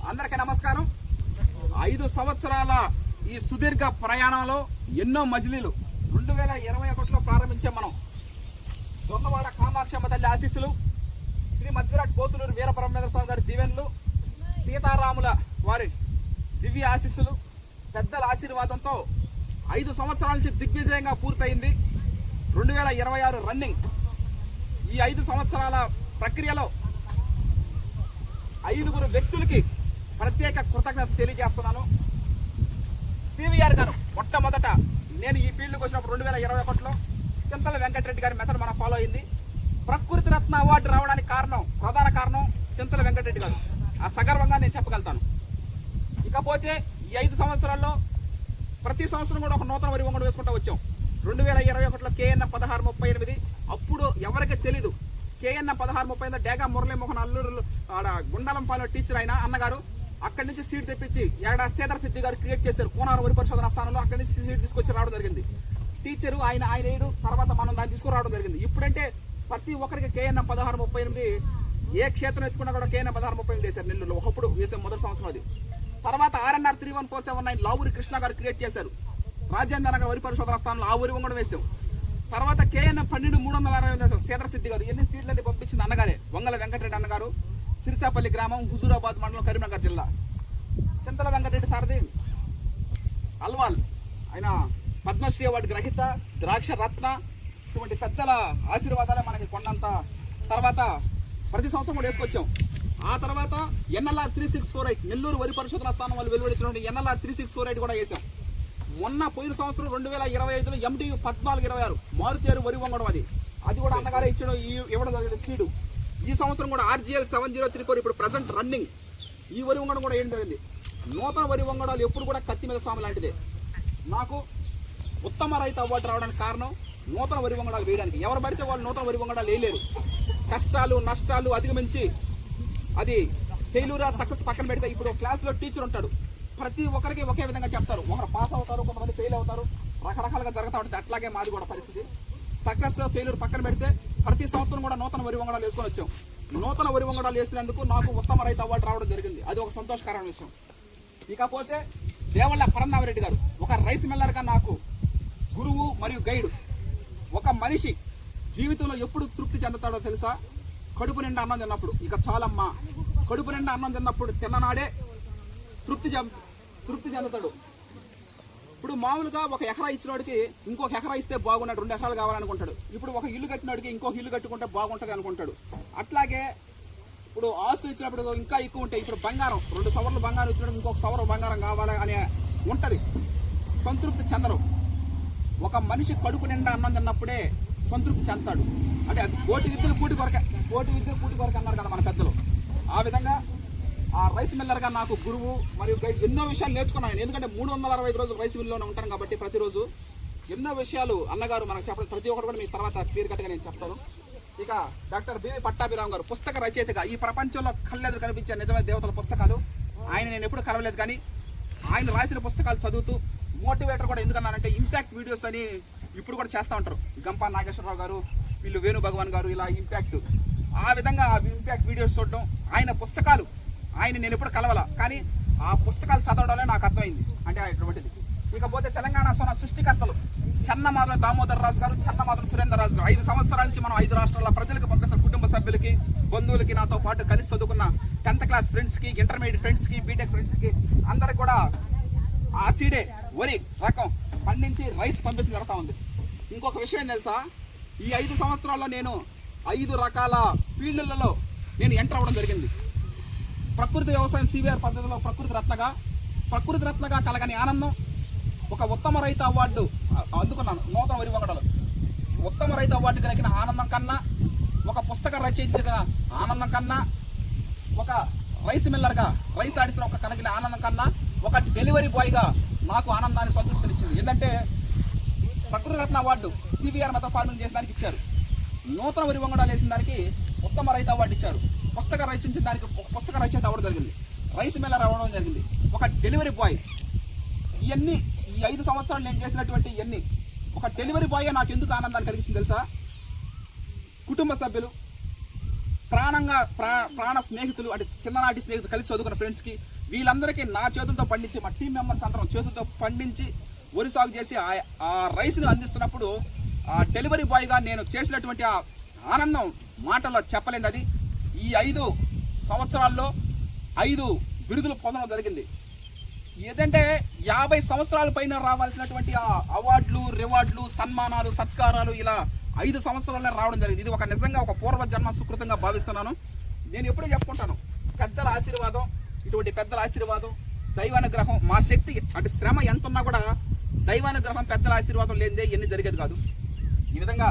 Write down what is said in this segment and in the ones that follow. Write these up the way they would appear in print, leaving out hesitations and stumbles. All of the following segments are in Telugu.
అందరికీ నమస్కారం. 5 సంవత్సరాల ఈ సుదీర్ఘ ప్రయాణంలో ఎన్నో మజిలీలు 2021లో ప్రారంభించాం మనం. జొన్నవాడ కామాక్షమ్మ తల్లి ఆశీస్సులు, శ్రీ మధ్విరాట్ పోతులూరు వీరబ్రహ్మేంద్ర స్వామి గారి దీవెనలు, సీతారాముల వారి దివ్య ఆశీస్సులు, పెద్దల ఆశీర్వాదంతో 5 సంవత్సరాల నుంచి దిగ్విజయంగా పూర్తయింది 2026 రన్నింగ్. ఈ 5 సంవత్సరాల ప్రక్రియలో 5 వ్యక్తులకి ప్రత్యేక కృతజ్ఞత తెలియజేస్తున్నాను. సివిఆర్ గారు మొట్టమొదట నేను ఈ ఫీల్డ్కి వచ్చినప్పుడు 2021లో చింతల వెంకటరెడ్డి గారి మెథడ్ మనం ఫాలో అయింది. ప్రకృతి రత్న అవార్డు రావడానికి ప్రధాన కారణం చింతల వెంకటరెడ్డి గారు. ఆ సగర్వంగా నేను చెప్పగలుగుతాను. ఇకపోతే ఈ 5 సంవత్సరాల్లో ప్రతి సంవత్సరం కూడా ఒక నూతన వరి వంగడు వేసుకుంటూ వచ్చాం. 2021లో KN 1638, అప్పుడు ఎవరికి తెలీదు. KN 1638 డేగా మురళీమోహన్ అల్లూరు గుండలంపాలెం టీచర్ అయిన అన్నగారు అక్కడి నుంచి సీట్ తెప్పించి సేదర్ సిద్ధి గారు క్రియేట్ చేశారు కోనారం వరి పరిశోధన స్థానంలో. అక్కడి నుంచి సీట్ తీసుకొచ్చి రావడం జరిగింది. టీచరు ఆయన వేయడం తర్వాత మనం దాన్ని తీసుకురావడం జరిగింది. ఇప్పుడంటే ప్రతి ఒక్కరికి KN 1638 ఏ క్షేత్రం ఎత్తుకున్నా కూడా KN 1638 వేశారు నెల్లూరులో. ఒకప్పుడు వేసే మొదటి సంవత్సరం అది. తర్వాత RNR 31479 లావూరి కృష్ణ గారు క్రియేట్ చేశారు. రాజేంద్ర నగర్ వరి పరిశోధన స్థానంలో ఆ వరి వంగడం వేసాం. తర్వాత KN 12360 సేదర్ సిద్ధి గారు ఎన్ని సీట్లని పంపించింది అన్నగారే. వంగల వెంకటరెడ్డి అన్నగారు, సిరిసాపల్లి గ్రామం, హుజూరాబాద్ మండలం, కరీంనగర్ జిల్లా. చింతల వెంకటరెడ్డి సారథి అల్వాల్, ఆయన పద్మశ్రీ అవార్డు గ్రహీత, ద్రాక్ష రత్న, ఇటువంటి పెద్దల ఆశీర్వాదాలే మనకి కొండంత. తర్వాత ప్రతి సంవత్సరం కూడా వేసుకొచ్చాం. ఆ తర్వాత NLR 3648 నెల్లూరు వరి పరిశోధన స్థానం వాళ్ళు వెలువడించినటువంటి NLR 3648 కూడా వేసాం. మొన్న పోయిన సంవత్సరం 2025లో MTU 1426 మారుతేరు వరి వంగడం అది కూడా అన్నగారే ఇవ్వడం జరిగింది సీడు. ఈ సంవత్సరం కూడా RGL 7034 ఇప్పుడు ప్రజెంట్ రన్నింగ్ ఈ వరి వంగడం కూడా వేయడం జరిగింది. నూతన వరి వంగడాలు ఎప్పుడు కూడా కత్తి మీద సాము లాంటిదే. నాకు ఉత్తమ రైతు అవార్డు రావడానికి కారణం నూతన వరి వంగడాలు వేయడానికి. ఎవరు పడితే వాళ్ళు నూతన వరి వంగడాలు వేయలేరు. కష్టాలు నష్టాలు అధిగమించి అది ఫెయిల్యూరా సక్సెస్ పక్కన పెడితే ఇప్పుడు క్లాస్లో టీచర్ ఉంటాడు, ప్రతి ఒక్కరికి ఒకే విధంగా చెప్తారు. ఒకరు పాస్ అవుతారు, కొంతమంది ఫెయిల్ అవుతారు, రకరకాలుగా జరుగుతూ ఉంటుంది. అట్లాగే మాది కూడా పరిస్థితి. సక్సెస్ ఫెయిల్యూర్ పక్కన పెడితే ప్రతి సంవత్సరం కూడా నూతన వరి వంగడాలు వేసుకొని వచ్చాం. నూతన వరి వంగడాలు వేసినందుకు నాకు ఉత్తమ రైతు అవార్డు రావడం జరిగింది. అది ఒక సంతోషకరమైన విషయం. ఇకపోతే దేవళ్ళ పరన్నామరెడ్డి గారు ఒక రైస్ మిల్లర్గా నాకు గురువు మరియు గైడు. ఒక మనిషి జీవితంలో ఎప్పుడు తృప్తి చెందుతాడో తెలుసా? కడుపు నిండా అన్నం తిన్నప్పుడు. ఇక చాలమ్మా, కడుపు నిండా అన్నం తిన్నప్పుడు తిన్ననాడే తృప్తి చెందుతాడు. ఇప్పుడు మామూలుగా ఒక ఎకరా ఇచ్చినోడికి ఇంకొక ఎకరా ఇస్తే బాగున్నాడు, 2 ఎకరాలు కావాలనుకుంటాడు. ఇప్పుడు ఒక ఇల్లు కట్టినోడికి ఇంకొక ఇల్లు కట్టుకుంటే బాగుంటుంది అనుకుంటాడు. అట్లాగే ఇప్పుడు ఆస్తులు ఇచ్చినప్పుడు ఇంకా ఎక్కువ ఉంటాయి. ఇప్పుడు బంగారం 2 సవర్లు బంగారం ఇచ్చినప్పుడు ఇంకొక సవరం బంగారం కావాలి అనే ఉంటుంది. సంతృప్తి చెందరు. ఒక మనిషి కడుపు నిండా అన్నం తిన్నప్పుడే సంతృప్తి చెందుతాడు. అంటే అది కోటి విద్యలు కూటి కొరక అన్నారు కదా మన పెద్దలు. ఆ విధంగా ఆ రైస్ మిల్లర్గా నాకు గురువు మరియు గైడ్ ఎన్నో విషయాలు నేర్చుకున్నాను. ఎందుకంటే 365 రోజులు రైస్ మిల్లోనే ఉంటాను కాబట్టి ప్రతిరోజు ఎన్నో విషయాలు అన్నగారు మనకు చెప్పడం. ప్రతి ఒక్కరు కూడా మీకు తర్వాత క్లియర్ కట్గా నేను చెప్తాను. ఇక డాక్టర్ బివి పట్టాభిరామ్ గారు పుస్తక రచయితగా ఈ ప్రపంచంలో కళ్ళెదురు కనిపించే నిజమైన దేవతల పుస్తకాలు ఆయన నేను ఎప్పుడు కలవలేదు. కానీ ఆయన రాసిన పుస్తకాలు చదువుతూ మోటివేటర్ కూడా ఎందుకన్నానంటే ఇంపాక్ట్ వీడియోస్ అని ఇప్పుడు కూడా చేస్తూ ఉంటారు. గంపా నాగేశ్వరరావు గారు, వీళ్ళు వేణు భగవాన్ గారు, ఇలా ఇంపాక్ట్. ఆ విధంగా ఇంపాక్ట్ వీడియోస్ చూడడం, ఆయన పుస్తకాలు ఆయన నేను ఎప్పుడు కలవాల, కానీ ఆ పుస్తకాలు చదవడంలో నాకు అర్థమైంది అంటే అటువంటిది. ఇకపోతే తెలంగాణ సోన సృష్టికర్తలు చెన్నమాధవ దామోదర్ రాజు గారు, చెన్నమాధవ సురేందర్ రాజు గారు 5 సంవత్సరాల నుంచి మనం 5 రాష్ట్రాల ప్రజలకు పంపిస్తున్న కుటుంబ సభ్యులకి, బంధువులకి, నాతో పాటు కలిసి చదువుకున్న 10th క్లాస్ ఫ్రెండ్స్కి, ఇంటర్మీడియట్ ఫ్రెండ్స్కి, బీటెక్ ఫ్రెండ్స్కి అందరికి కూడా ఆ సీడే వరి రకం పండించి రైస్ పంపించడం జరుగుతూ ఉంది. ఇంకొక విషయం ఏం తెలుసా? ఈ 5 సంవత్సరాల్లో నేను 5 రకాల ఫీల్డ్లలో నేను ఎంటర్ అవ్వడం జరిగింది. ప్రకృతి వ్యవసాయం CVR పద్ధతిలో ప్రకృతి రత్నగా కలగని ఆనందం, ఒక ఉత్తమ రైతు అవార్డు అందుకున్నాను. నూతన వరి వంగడాలు ఉత్తమ రైతు అవార్డు కలిగిన ఆనందం కన్నా, ఒక పుస్తకం రచించిన ఆనందం కన్నా, ఒక రైస్ మిల్లర్గా రైస్ ఆడిసిన ఒక కలిగిన ఆనందం కన్నా, ఒక డెలివరీ బాయ్గా నాకు ఆనందాన్ని సంతృప్తినిచ్చింది. ఏంటంటే ప్రకృతి రత్న అవార్డు CVR మెథడ్ ఫార్మింగ్ చేసిన దానికి ఇచ్చారు. నూతన వరి వంగడాలు వేసిన దానికి ఉత్తమ రైతు అవార్డు ఇచ్చారు. పుస్తక రచించిన దానికి పుస్తక రచయిత అవ్వడం జరిగింది. రైస్ మిల్లర్ అవ్వడం జరిగింది. ఒక డెలివరీ బాయ్. ఇవన్నీ ఈ 5 సంవత్సరాలు నేను చేసినటువంటి ఇవన్నీ ఒక డెలివరీ బాయ్ నాకు ఎందుకు ఆనందాన్ని కలిగించింది తెలుసా? కుటుంబ సభ్యులు, ప్రాణ స్నేహితులు, అంటే చిన్ననాటి స్నేహితులు, కలిసి చదువుకున్న ఫ్రెండ్స్కి వీళ్ళందరికీ నా చేతులతో పండించి మా టీం మెంబర్స్ అందరం చేతులతో పండించి వరి సాగు చేసి ఆ రైస్ని అందిస్తున్నప్పుడు ఆ డెలివరీ బాయ్గా నేను చేసినటువంటి ఆ ఆనందం మాటల్లో చెప్పలేదు. అది ఈ 5 సంవత్సరాల్లో 5 బిరుదులు పొందడం జరిగింది. ఏదంటే 50 సంవత్సరాల పైన రావాల్సినటువంటి ఆ అవార్డులు, రివార్డులు, సన్మానాలు, సత్కారాలు ఇలా 5 సంవత్సరాల్లో రావడం జరిగింది. ఇది ఒక నిజంగా ఒక పూర్వజన్మ సుకృతంగా భావిస్తున్నాను. నేను ఎప్పుడూ చెప్పుకుంటాను, పెద్దల ఆశీర్వాదం, ఇటువంటి పెద్దల ఆశీర్వాదం, దైవానుగ్రహం, మా శక్తి అంటే శ్రమ ఎంత ఉన్నా కూడా దైవానుగ్రహం, పెద్దల ఆశీర్వాదం లేనిదే ఎన్ని జరిగేది కాదు. ఈ విధంగా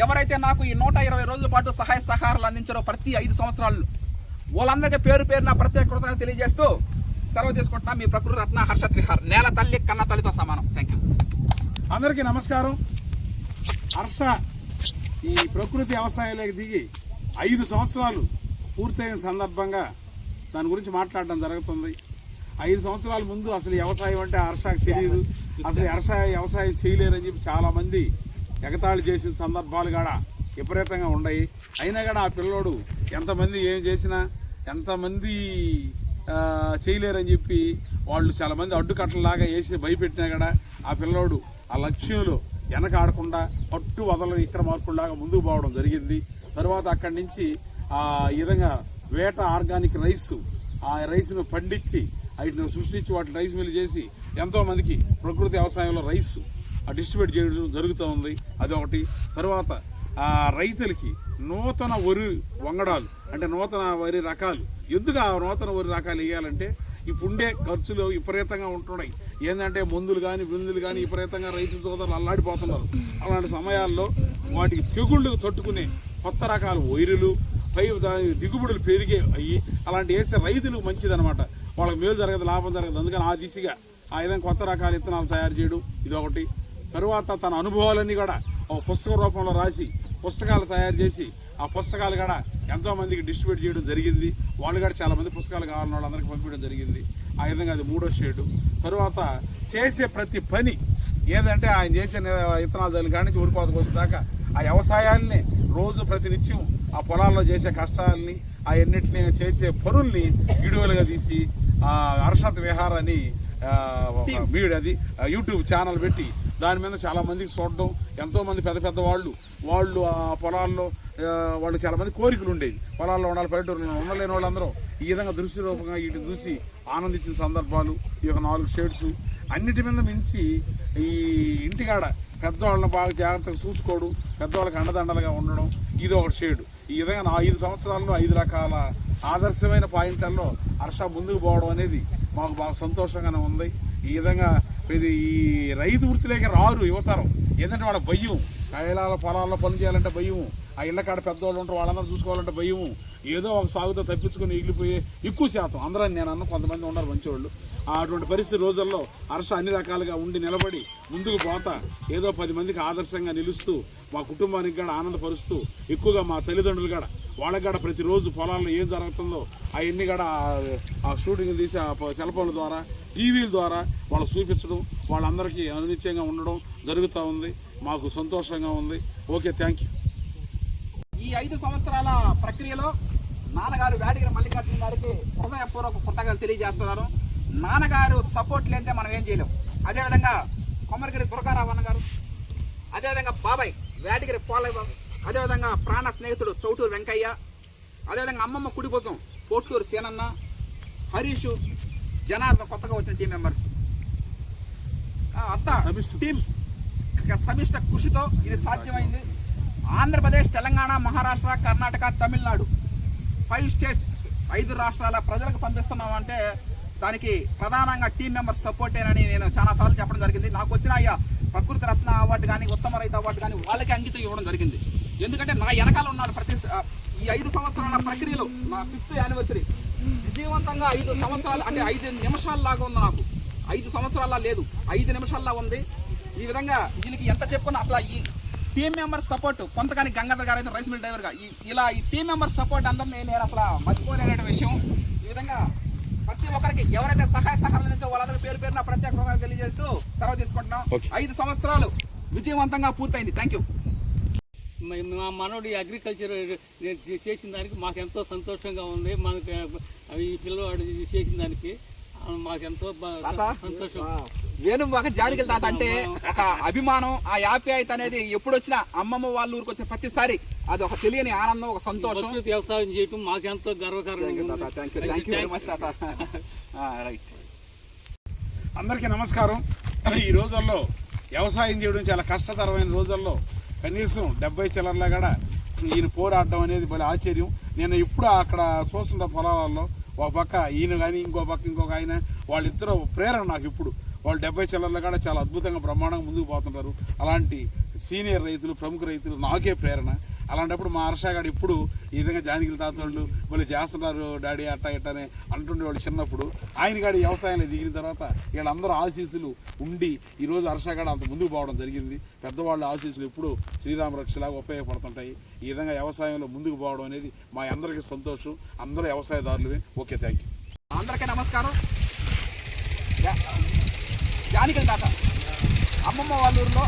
ఎవరైతే నాకు ఈ 120 రోజుల పాటు సహాయ సహకారాలు అందించారో ప్రతి 5 సంవత్సరాలు వాళ్ళందరికీ పేరు పేరున ప్రత్యేక కృతజ్ఞతలు తెలియజేస్తూ సెలవు తీసుకుంటున్నా. మీ ప్రకృతి రత్న హర్షత్ విహార్, నేల తల్లి కన్న తల్లితో సమానం. Thank you. అందరికీ నమస్కారం. హర్ష ఈ ప్రకృతి వ్యవసాయాలకు దిగి 5 సంవత్సరాలు పూర్తయిన సందర్భంగా దాని గురించి మాట్లాడడం జరుగుతుంది. 5 సంవత్సరాల ముందు అసలు వ్యవసాయం అంటే హర్షకు తెలియదు, అసలు హర్ష వ్యవసాయం చేయలేరని చెప్పి చాలామంది ఎగతాళి చేసిన సందర్భాలు కూడా విపరీతంగా ఉన్నాయి. అయినా కూడా ఆ పిల్లోడు ఎంతమంది ఏం చేసినా, ఎంతమంది చేయలేరని చెప్పి వాళ్ళు చాలామంది అడ్డుకట్టలాగా వేసి భయపెట్టినా కూడా ఆ పిల్లోడు ఆ లక్ష్యంలో వెనకాడకుండా పట్టు వదలని ఇక్కడ మార్పుల్లాగా ముందుకు పోవడం జరిగింది. తర్వాత అక్కడి నుంచి ఈ విధంగా వేట ఆర్గానిక్ రైస్, ఆ రైస్ను పండించి వాటిని సృష్టించి వాటిని రైస్ మిల్ చేసి ఎంతోమందికి ప్రకృతి వ్యవసాయంలో రైస్ డిస్ట్రిబ్యూట్ చేయడం జరుగుతూ ఉంది. అదొకటి. తర్వాత రైతులకి నూతన వరి వంగడాలు అంటే నూతన వరి రకాలు, ఎందుకు ఆ నూతన వరి రకాలు వేయాలంటే ఇప్పుడుండే ఖర్చులు విపరీతంగా ఉంటున్నాయి. ఏంటంటే మందులు కానీ బిందులు కానీ విపరీతంగా రైతు సోదరులు అల్లాడిపోతున్నారు. అలాంటి సమయాల్లో వాటికి తెగుళ్ళు తట్టుకునే కొత్త రకాల వైరులు, దిగుబడులు పెరిగే అయ్యి అలాంటి వేస్తే రైతులకు మంచిదనమాట. వాళ్ళకి మేలు జరగదు, లాభం జరగదు. అందుకని ఆ దిశగా ఆ విధంగా కొత్త రకాల విత్తనాలు తయారు చేయడం ఇదొకటి. తరువాత తన అనుభవాలన్నీ కూడా ఒక పుస్తక రూపంలో రాసి పుస్తకాలు తయారు చేసి ఆ పుస్తకాలు కూడా ఎంతోమందికి డిస్ట్రిబ్యూట్ చేయడం జరిగింది. వాళ్ళు కూడా చాలామంది పుస్తకాలు కావాలని వాళ్ళందరికీ పంపించడం జరిగింది. ఆ విధంగా అది 3వ షేడు. తరువాత చేసే ప్రతి పని ఏదంటే ఆయన చేసే విత్తనాలు తల్లి కానీ నుంచి ఊరిపోతకు వచ్చేదాకా ఆ వ్యవసాయాన్ని రోజు ప్రతినిత్యం ఆ పొలాల్లో చేసే కష్టాలని అవన్నిటిని చేసే పనుల్ని వీడియోలుగా తీసి హర్షత్ విహార్ అని అది యూట్యూబ్ ఛానల్ పెట్టి దాని మీద చాలామందికి చూడడం, ఎంతోమంది పెద్ద పెద్ద వాళ్ళు ఆ పొలాల్లో వాళ్ళు చాలామంది కోరికలు ఉండేవి, పొలాల్లో ఉండాలి, పల్లెటూరులో ఉండలేని వాళ్ళందరూ ఈ విధంగా దృశ్య రూపంగా వీటిని చూసి ఆనందించిన సందర్భాలు ఈ యొక్క 4 షేడ్స్. అన్నిటి మీద మించి ఈ ఇంటికాడ పెద్దవాళ్ళని బాగా జాగ్రత్తగా చూసుకోవడం, పెద్దవాళ్ళకి అండదండలుగా ఉండడం, ఇది ఒక షేడు. ఈ విధంగా 5 సంవత్సరాల్లో 5 రకాల ఆదర్శమైన పాయింట్లలో హర్ష ముందుకు పోవడం అనేది మాకు బాగా సంతోషంగానే ఉంది. ఈ విధంగా ఈ రైతు వృత్తిలోకి రారు యువతరం. ఏంటంటే వాళ్ళ భయం, కైలాల పొలాల్లో పని చేయాలంటే భయం, ఆ ఇళ్ళ కాడ పెద్దవాళ్ళు ఉంటారు వాళ్ళందరూ చూసుకోవాలంటే భయం, ఏదో ఒక సాగుతో తప్పించుకొని మిగిలిపోయే ఎక్కువ శాతం అందరూ నేను అన్న కొంతమంది ఉన్నారు మంచివాళ్ళు. అటువంటి పరిస్థితి రోజుల్లో హర్ష అన్ని రకాలుగా ఉండి నిలబడి ముందుకు పోతా ఏదో 10 మందికి ఆదర్శంగా నిలుస్తూ మా కుటుంబానికి కూడా ఆనందపరుస్తూ ఎక్కువగా మా తల్లిదండ్రులు కూడా వాళ్ళకి కూడా ప్రతిరోజు పొలాల్లో ఏం జరుగుతుందో అవన్నీ కూడా ఆ షూటింగ్ తీసి ఆ సెల్ ఫోన్ల ద్వారా టీవీల ద్వారా వాళ్ళకు చూపించడం, వాళ్ళందరికీ అనునిత్యంగా ఉండడం జరుగుతూ ఉంది. మాకు సంతోషంగా ఉంది. Okay, thank you. ఈ 5 సంవత్సరాల ప్రక్రియలో నాన్నగారు వేటగిరి మల్లికార్జున గారికి హృదయపూర్వక కృతజ్ఞతలు తెలియజేస్తున్నారు. నాన్నగారు సపోర్ట్ లేదే మనం ఏం చేయలేం. అదేవిధంగా కొమ్మరిగిరి దుర్గారావు అన్న గారు, అదేవిధంగా బాబాయ్ వేటగిరి పోలయ్య బాబు, అదేవిధంగా ప్రాణ స్నేహితుడు చౌటూరు వెంకయ్య, అదేవిధంగా అమ్మమ్మ కుడిపోసం పోట్లూరు సేనన్న, హరీష్, జనార్దన్, కొత్తగా వచ్చిన టీం మెంబర్స్ అంతా టీం సమిష్ట కృషితో ఇది సాధ్యమైంది. ఆంధ్రప్రదేశ్, తెలంగాణ, మహారాష్ట్ర, కర్ణాటక, తమిళనాడు 5 స్టేట్స్ 5 రాష్ట్రాల ప్రజలకు పంపిస్తున్నామంటే దానికి ప్రధానంగా టీం మెంబర్స్ సపోర్టేనని నేను చాలాసార్లు చెప్పడం జరిగింది. నాకు వచ్చిన ప్రకృతి రత్న అవార్డు కానీ ఉత్తమ రైతు అవార్డు కానీ వాళ్ళకి అంకితం ఇవ్వడం జరిగింది. ఎందుకంటే నా వెనకాల ఉన్నాడు ప్రతి ఈ 5 సంవత్సరాల ప్రక్రియలో నా 5th యానివర్సరీ విజయవంతంగా 5 సంవత్సరాలు అంటే 5 నిమిషాల్లాగా ఉంది. నాకు 5 సంవత్సరాల్లో లేదు, 5 నిమిషాల్లో ఉంది. ఈ విధంగా దీనికి ఎంత చెప్పుకున్నా అసలు ఈ టీం మెంబర్ సపోర్ట్ కొంతగాని గంగాధర్ గారు అయితే రైస్ మిల్ డ్రైవర్గా ఇలా ఈ టీం మెంబర్ సపోర్ట్ అందరినీ నేను అసలు మర్చిపోలేని విషయం. ఈ విధంగా ప్రతి ఒక్కరికి ఎవరైతే సహాయ సహకారాలు అందించో వాళ్ళందరూ పేరు పేరున ప్రత్యేక కృతజ్ఞతలు తెలియజేస్తూ సెలవు తీసుకుంటున్నాం. 5 సంవత్సరాలు విజయవంతంగా పూర్తయింది. Thank you. మా మనోడు అగ్రికల్చర్ చేసిన దానికి మాకు ఎంతో సంతోషంగా ఉంది. మనకు ఈ పిల్లవాడు చేసిన దానికి మాకెంతో తాత సంతోషం. వేణు ఒక జానికల తాత అంటే ఒక అభిమానం, ఆ ఆప్యాయత అనేది ఎప్పుడు వచ్చినా అమ్మమ్మ వాళ్ళ ఊరికి వచ్చిన ప్రతిసారి అది ఒక తెలియని ఆనందం, ఒక సంతోషం. ప్రకృతి వ్యవసాయం చేయటం మాకెంతో గర్వకారణం. థ్యాంక్ యూ వెరీ మచ్ తాత. రైట్. అందరికీ నమస్కారం. ఈ రోజుల్లో వ్యవసాయం చేయడం చాలా కష్టతరమైన రోజుల్లో కనీసం 70 చిల్లర్లా కూడా ఈయన పోరాడడం అనేది భలే ఆశ్చర్యం. నేను ఇప్పుడు అక్కడ చూస్తున్న పొలాలలో ఒక పక్క ఈయన కానీ ఇంకొక ఆయన, వాళ్ళిద్దరూ ప్రేరణ నాకు ఇప్పుడు. వాళ్ళు 70 చిల్లర్లు కూడా చాలా అద్భుతంగా బ్రహ్మాండంగా ముందుకు పోతుంటారు. అలాంటి సీనియర్ రైతులు, ప్రముఖ రైతులు నాకే ప్రేరణ. అలాంటప్పుడు మా హర్షగాడు ఇప్పుడు ఈ విధంగా జానకిల తాతోళ్ళు వాళ్ళు చేస్తున్నారు డాడీ అట్టా ఇట్టనే అంటుండేవాళ్ళు చిన్నప్పుడు. ఆయన గాడి వ్యవసాయంలో దిగిన తర్వాత వీళ్ళందరూ ఆశీస్సులు ఉండి ఈరోజు హర్షగాడు అంత ముందుకు పోవడం జరిగింది. పెద్దవాళ్ళ ఆశీస్సులు ఎప్పుడు శ్రీరామ రక్షలాగా ఉపయోగపడుతుంటాయి. ఈ విధంగా వ్యవసాయంలో ముందుకు పోవడం అనేది మా అందరికీ సంతోషం. అందరూ వ్యవసాయదారులే. Okay, thank you. అందరికీ నమస్కారం. జానికల తాత అమ్మమ్మ వాళ్ళ ఊరిలో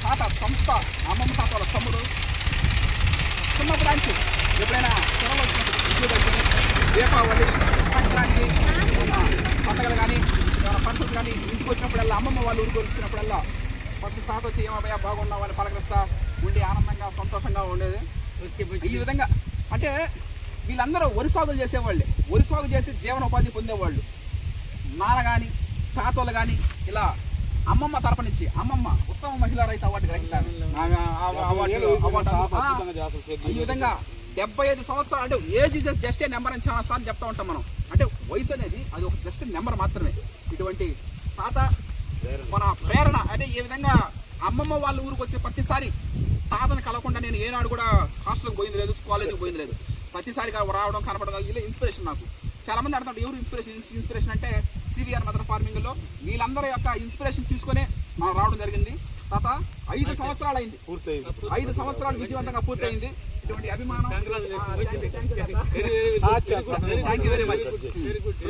తాత సొంత అమ్మమ్మ తాత వాళ్ళ తమ్ముడు. చిన్న బ్రాంచ్ ఎప్పుడైనా త్వరలో దీపావళి, సంక్రాంతి, పండుగలు కానీ ఏమైనా ఫంక్షన్స్ కానీ ఇంటికి వచ్చినప్పుడల్లా, అమ్మమ్మ వాళ్ళ ఊరికి వచ్చినప్పుడల్లా ఫస్ట్ తాత వచ్చి ఏమయ్యా బాగున్నావు అని పలకరిస్తా ఉండి ఆనందంగా సంతోషంగా ఉండేది. ఈ విధంగా అంటే వీళ్ళందరూ వరి సాగులు చేసేవాళ్ళే. వరి సాగు చేసి జీవనోపాధి పొందేవాళ్ళు. నాన్న కానీ తాతోళ్ళు కానీ ఇలా అమ్మమ్మ తరపు నుంచి అమ్మమ్మ ఉత్తమ మహిళా రైతు అవార్డు గ్రహించారు. ఈ విధంగా 75 సంవత్సరాలు అంటే age is just a number అని చాలా సార్లు చెప్తా ఉంటాం మనం. అంటే వయసు అనేది అది ఒక జస్ట్ నెంబర్ మాత్రమే. ఇటువంటి తాత మన ప్రేరణ. అంటే ఈ విధంగా అమ్మమ్మ వాళ్ళ ఊరికి వచ్చే ప్రతిసారి తాతను కలవకుండా నేను ఏనాడు కూడా హాస్టల్కి పోయింది లేదు, కాలేజీకి పోయింది లేదు. ప్రతిసారి రావడం, కనపడడం ఇలా ఇన్స్పిరేషన్ నాకు. చాలా మంది అడుగుతారు ఎవరు ఇన్స్పిరేషన్ అంటే సివిఆర్ మదర్ ఫార్మింగ్ లో వీళ్ళందరి యొక్క ఇన్స్పిరేషన్ తీసుకునే మనం రావడం జరిగింది. తాత 5 సంవత్సరాలు అయింది, 5 సంవత్సరాలు విజయవంతంగా పూర్తయింది. ఇటువంటి అభిమానం. Thank you very much.